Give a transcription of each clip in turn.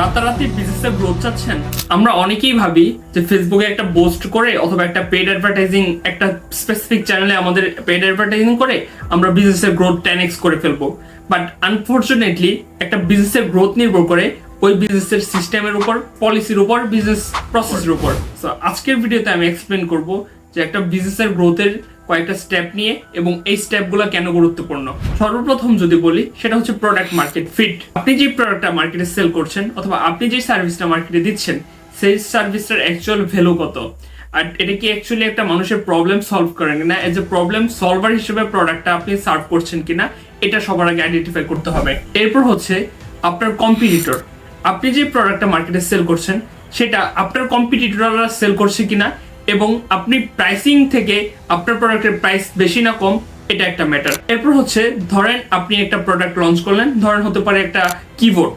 রাতারাতি বিজনেসে গ্রোথ চাচ্ছেন? আমরা অনেকেই ভাবি যে ফেসবুকে একটা পোস্ট করে অথবা একটা পেইড অ্যাডভার্টাইজিং একটা স্পেসিফিক চ্যানেলে আমাদের পেইড অ্যাডভার্টাইজিং করে আমরা বিজনেসের গ্রোথ 10x করে ফেলবো। বাট আনফরচুনেটলি একটা বিজনেসের গ্রোথ নির্ভর করে ওই বিজনেসের সিস্টেমের উপর, পলিসির উপর, বিজনেস প্রসেসের উপর। সো আজকের ভিডিওতে আমি এক্সপ্লেন করব যে একটা বিজনেসের গ্রোথের কয়েকটা স্টেপ নিয়ে এবং এই স্টেপগুলো কেন গুরুত্বপূর্ণ। সর্বপ্রথম যদি বলি সেটা হচ্ছে প্রোডাক্ট মার্কেট ফিট। আপনি যে প্রোডাক্টটা মার্কেটে সেল করছেন অথবা আপনি যে সার্ভিসটা মার্কেটে দিচ্ছেন সেই সার্ভিসটার অ্যাকচুয়াল ভ্যালু কত, আর এটা কি অ্যাকচুয়ালি একটা মানুষের প্রবলেম সলভ করে কিনা, এজ এ প্রবলেম সলভার হিসেবে প্রোডাক্টটা আপনি সার্ভ করছেন কিনা, এটা সবার আগে আইডেন্টিফাই করতে হবে। এরপর হচ্ছে আপনার কম্পিটিটর, আপনি যে প্রোডাক্টটা মার্কেটে সেল করছেন সেটা আপনার কম্পিটিটররা সেল করছে কিনা, এবং আপনি প্রাইসিং থেকে আপনার প্রোডাক্টের প্রাইস বেশি না কম, এটা একটা ম্যাটার। এরপর হচ্ছে ধরেন আপনি একটা প্রোডাক্ট লঞ্চ করলেন, ধরেন হতে পারে একটা কিবোর্ড।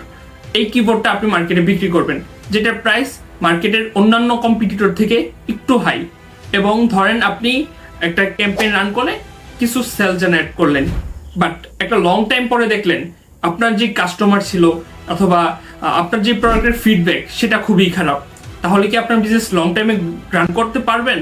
এই কিবোর্ডটা আপনি মার্কেটে বিক্রি করবেন যেটার প্রাইস মার্কেটের অন্যান্য কম্পিটিটর থেকে একটু হাই, এবং ধরেন আপনি একটা ক্যাম্পেইন রান করে কিছু সেল জেনারেট করলেন, বাট একটা লং টাইম পরে দেখলেন আপনার যে কাস্টমার ছিল অথবা আপনার যে প্রোডাক্টের ফিডব্যাক সেটা খুবই খারাপ। তাহলে কি আপনার বিজনেস লং টাইমে রান করতে পারবেন?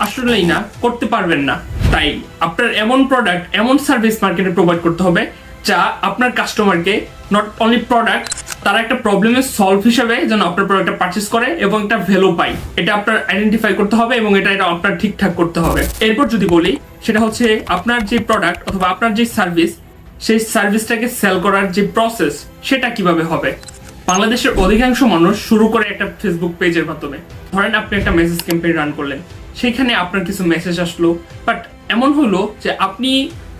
আসলেই না, করতে পারবেন না। তাই আপনার এমন প্রোডাক্ট, এমন সার্ভিস মার্কেটে প্রোভাইড করতে হবে যা আপনার কাস্টমারকে নট অনলি প্রোডাক্ট, তারা একটা প্রবলেমের সলভ হিসেবে যেন আপনার প্রোডাক্টটা পারচেস করে এবং একটা ভ্যালু পায়। এটা আপনার আইডেন্টিফাই করতে হবে এবং এটা আপনার ঠিকঠাক করতে হবে। এরপর যদি বলি সেটা হচ্ছে আপনার যে প্রোডাক্ট অথবা আপনার যে সার্ভিস, সেই সার্ভিসটাকে সেল করার যে প্রসেস সেটা কিভাবে হবে। বাংলাদেশের অধিকাংশ মানুষ শুরু করে একটা ফেসবুক পেজের মাধ্যমে। ধরেন আপনি একটা মেসেজ ক্যাম্পেইন রান করলেন, সেখানে আপনার কিছু মেসেজ আসলো, বাট এমন হলো যে আপনি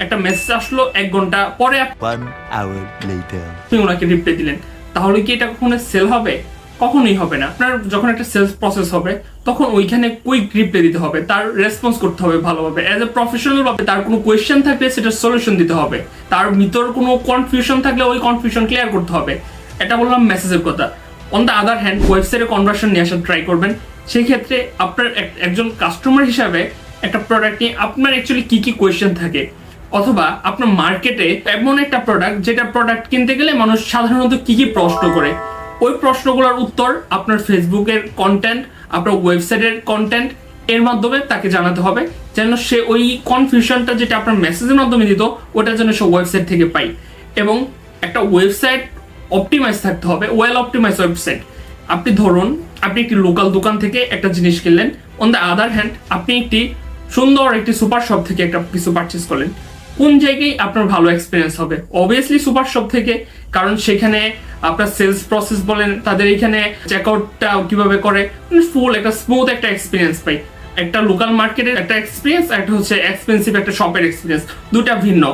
একটা মেসেজ আসলো 1 ঘন্টা পরে আপনি ওনাকে রিপ্লাই দিলেন, তাহলে কি এটা কখনো সেল হবে? কখনোই হবে না। আপনার যখন একটা সেলস প্রসেস হবে তখন ওইখানে কুইক রিপ্লাই দিতে হবে, তার রেসপন্স করতে হবে ভালোভাবে, অ্যাজ এ প্রফেশনাল ভাবে। তার কোনো কোয়েশ্চেন থাকলে সেটা সলিউশন দিতে হবে, তার ভিতর কোনো কনফিউশন থাকলে ওই কনফিউশন ক্লিয়ার করতে হবে। এটা বললাম মেসেজের কথা। অন দ্য আদার হ্যান্ড ওয়েবসাইটে কনভার্সন নিয়ে আসার ট্রাই করবেন। সেই ক্ষেত্রে আপনার একজন কাস্টমার হিসাবে একটা প্রোডাক্ট নিয়ে আপনার অ্যাকচুয়ালি কি কি কোয়েশ্চেন থাকে, অথবা আপনার মার্কেটে এমন একটা প্রোডাক্ট যেটা প্রোডাক্ট কিনতে গেলে মানুষ সাধারণত কি কি প্রশ্ন করে, ওই প্রশ্নগুলোর উত্তর আপনার ফেসবুকের কন্টেন্ট, আপনার ওয়েবসাইটের কন্টেন্ট এর মাধ্যমে তাকে জানাতে হবে, যেন সে ওই কনফিউশনটা যেটা আপনার মেসেজের মাধ্যমে দিত ওটা যেন সে ওয়েবসাইট থেকে পায়। এবং একটা ওয়েবসাইট অপটিমাইজ থাকতে হবে, ওয়েল অপটিমাইজ ওয়েবসাইট। আপনি ধরুন আপনি একটি লোকাল দোকান থেকে একটা জিনিস কিনলেন, অন দ্য আদার হ্যান্ড আপনি একটি সুন্দর একটি সুপার শপ থেকে একটা কিছু পারচেস করলেন, কোন জায়গায় আপনার ভালো এক্সপিরিয়েন্স হবে? অবভিয়াসলি সুপার শপ থেকে, কারণ সেখানে আপনার সেলস প্রসেস বলেন, তাদের এখানে চেকআউটটা কিভাবে করে, ফুল একটা স্মুথ একটা এক্সপিরিয়েন্স পাই। একটা লোকাল মার্কেটের একটা এক্সপিরিয়েন্স, একটা হচ্ছে এক্সপেন্সিভ একটা শপের এক্সপিরিয়েন্স, দুটা ভিন্ন।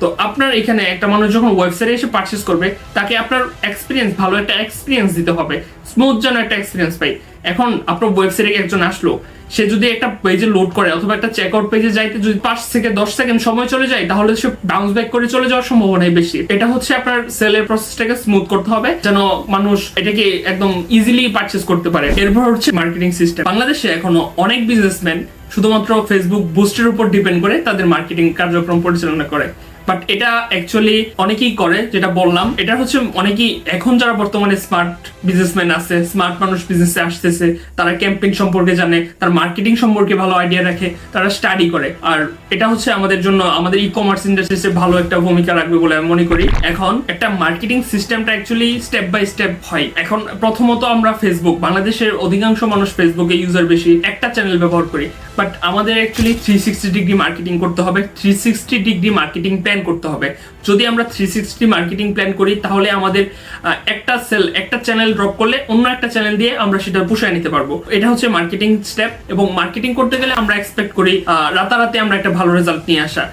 তো আপনার এখানে একটা মানুষ যখন ওয়েবসাইটে এসে পারচেস করবে তাকে আপনার এক্সপিরিয়েন্স, ভালো একটা এক্সপিরিয়েন্স দিতে হবে, স্মুথ যেন একটা এক্সপিরিয়েন্স পাই। এখন আপনার ওয়েবসাইটে একজন আসলো, সে যদি একটা পেজে লোড করে অথবা একটা চেকআউট পেজে যাইতে যদি 5 থেকে 10 সেকেন্ড সময় চলে যায়, তাহলে সে বাউন্স ব্যাক করে চলে যাওয়ার সম্ভাবনাই বেশি। এটা হচ্ছে আপনার সেলের প্রসেসটাকে স্মুথ করতে হবে যেন মানুষ এটাকে একদম ইজিলি পারচেস করতে পারে। এরপর হচ্ছে মার্কেটিং সিস্টেম। বাংলাদেশে এখনো অনেক বিজনেসম্যান শুধুমাত্র ফেসবুক বুস্টের উপর ডিপেন্ড করে তাদের মার্কেটিং কার্যক্রম পরিচালনা করে, বাট এটা অ্যাকচুয়ালি অনেকেই করে, যেটা বললাম এটা হচ্ছে অনেকেই এখন যারা বর্তমানে স্মার্ট বিজনেসম্যান আছে, স্মার্ট মানুষ বিজনেসে আসতেছে, তারা ক্যাম্পেইন সম্পর্কে জানে, তার মার্কেটিং সম্পর্কে ভালো আইডিয়া রাখে, তারা স্টাডি করে। আর এটা হচ্ছে আমাদের জন্য, আমাদের ই কমার্স ইন্ডাস্ট্রিতে ভালো একটা ভূমিকা রাখবে বলে আমি মনে করি। এখন একটা মার্কেটিং সিস্টেমটা অ্যাকচুয়ালি স্টেপ বাই স্টেপ হয়। এখন প্রথমত আমরা ফেসবুক, বাংলাদেশের অধিকাংশ মানুষ ফেসবুকে ইউজার বেশি, একটা চ্যানেল ব্যবহার করি, বাট আমাদের অ্যাকচুয়ালি 360 ডিগ্রি মার্কেটিং করতে হবে, 360 ডিগ্রি মার্কেটিং প্ল্যান করতে হবে। যদি আমরা 360 মার্কেটিং প্ল্যান করি তাহলে আমাদের একটা চ্যানেল ড্রপ করলে অন্য একটা চ্যানেল দিয়ে আমরা সেটা পুষায় নিতে পারবো। এটা হচ্ছে মার্কেটিং স্টেপ, এবং মার্কেটিং করতে গেলে আমরা এক্সপেক্ট করি রাতারাতি আমরা একটা ভালো রেজাল্ট নিয়ে আসা।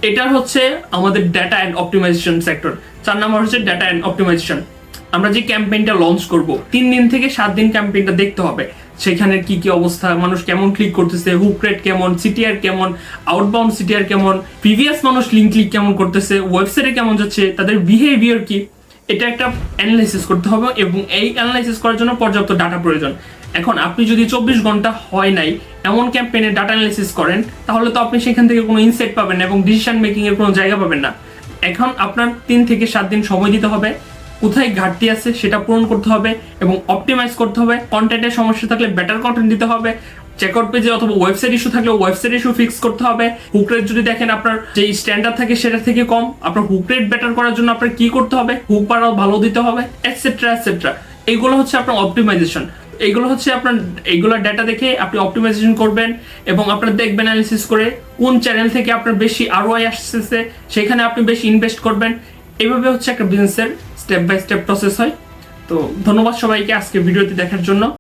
এটা হচ্ছে আমাদের ডাটা অ্যান্ড অপটিমাইজেশন সেক্টর। 4 নম্বর হচ্ছে ডাটা অ্যান্ড অপটিমাইজেশন। আমরা যে ক্যাম্পেইনটা লঞ্চ করব 3 দিন থেকে 7 দিন ক্যাম্পেইনটা দেখতে হবে, সেখানে কি কি অবস্থা, মানুষ কেমন ক্লিক করতেছে, হুক রেট কেমন, সিটিআর কেমন, আউটবাউন্ড সিটিআর কেমন, প্রিভিয়াস মানুষ লিঙ্ক ক্লিক কেমন করতেছে, ওয়েবসাইটে কেমন যাচ্ছে, তাদের বিহেভিয়ার কি, এটা একটা অ্যানালাইসিস করতে হবে, এবং এই অ্যানালাইসিস করার জন্য পর্যাপ্ত ডাটা প্রয়োজন। এখন আপনি যদি 24 ঘন্টা হয় নাই এমন ক্যাম্পেইনে ডাটা অ্যানালাইসিস করেন, তাহলে তো আপনি সেখান থেকে কোনো ইনসাইট পাবেন না এবং ডিসিশন মেকিং এর কোনো জায়গা পাবেন না। এখন আপনার 3 থেকে 7 দিন সময় দিতে হবে, কোথায় ঘাটতি আছে সেটা পূরণ করতে হবে এবং অপটিমাইজ করতে হবে। কন্টেন্টের সমস্যা থাকলে বেটার কন্টেন্ট দিতে হবে। চেকআউট পেজে অথবা ওয়েবসাইট ইস্যু থাকলে ওয়েবসাইট ইস্যু ফিক্স করতে হবে। হুক রেট যদি দেখেন আপনার যে স্ট্যান্ডার্ড থাকে সেটা থেকে কম, আপনার হুক রেট বেটার করার জন্য আপনার কি করতে হবে, হুক পারাও ভালো দিতে হবে, এটসেট্রা এটসেট্রা। এইগুলো হচ্ছে আপনার অপটিমাইজেশন। এইগুলো হচ্ছে আপনার এইগুলো ডেটা দেখে আপনি অপটিমাইজেশন করবেন এবং আপনার দেখবেন অ্যানালিসিস করে কোন চ্যানেল থেকে আপনার বেশি ROI আসতেছে, সেখানে আপনি বেশি ইনভেস্ট করবেন। এইভাবে হচ্ছে একটা বিজনেসের স্টেপ বাই স্টেপ প্রসেস হয়। তো ধন্যবাদ সবাইকে আজকে ভিডিওটি দেখার জন্য।